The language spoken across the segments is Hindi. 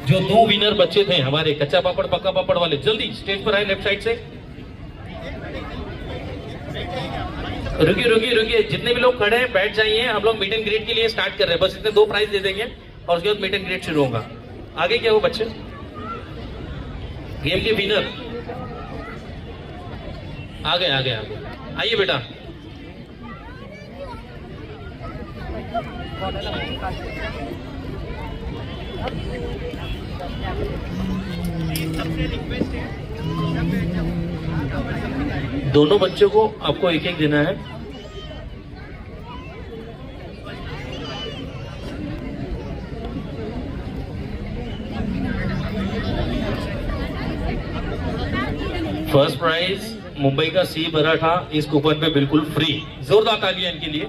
जो 2 विनर बच्चे थे हमारे कच्चा पापड़ पक्का पापड़ वाले, जल्दी स्टेज पर आए लेफ्ट साइड से। रुकिए रुकिए रुकिए, जितने भी लोग खड़े हैं बैठ जाइए, हम लोग मीट एंड ग्रीट के लिए स्टार्ट कर रहे हैं। बस इतने 2 प्राइज दे देंगे और उसके बाद मीट एंड ग्रीट शुरू होगा। आगे क्या वो बच्चे गेम के विनर आगे आगे आगे आइए बेटा। दोनों बच्चों को आपको एक एक देना है। फर्स्ट प्राइज मुंबई का सी पराठा इस कूपन पे बिल्कुल फ्री। जोरदार तालियां इनके लिए।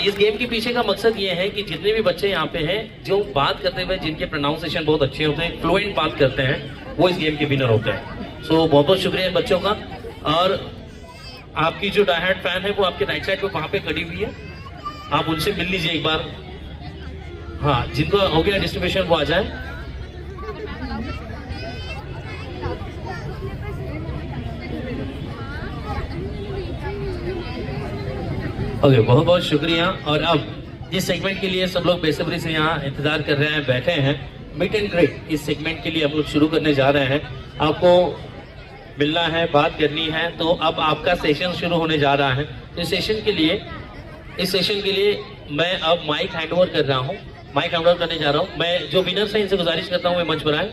इस गेम के पीछे का मकसद ये है कि जितने भी बच्चे यहाँ पे हैं जो बात करते हुए जिनके प्रोनाउंसिएशन बहुत अच्छे होते हैं, फ्लुएंट बात करते हैं, वो इस गेम के विनर होते हैं। सो बहुत बहुत शुक्रिया इन बच्चों का। और आपकी जो डायहार्ड फैन है वो आपके राइट साइड पे वहां पे खड़ी हुई है, आप उनसे मिल लीजिए एक बार। हाँ, जिनको हो गया डिस्ट्रीब्यूशन वो आ जाए। ओके, बहुत बहुत शुक्रिया। और अब इस सेगमेंट के लिए सब लोग बेसब्री से यहाँ इंतजार कर रहे हैं, बैठे हैं। मीट एंड ग्रीट इस सेगमेंट के लिए हम लोग शुरू करने जा रहे हैं। आपको मिलना है, बात करनी है, तो अब आपका सेशन शुरू होने जा रहा है। इस सेशन के लिए मैं अब माइक हैंड ओवर कर रहा हूँ, माइक हैंड ओवर करने जा रहा हूँ। मैं जो विनर्स हैं इनसे गुजारिश करता हूँ वे मंच पर आए।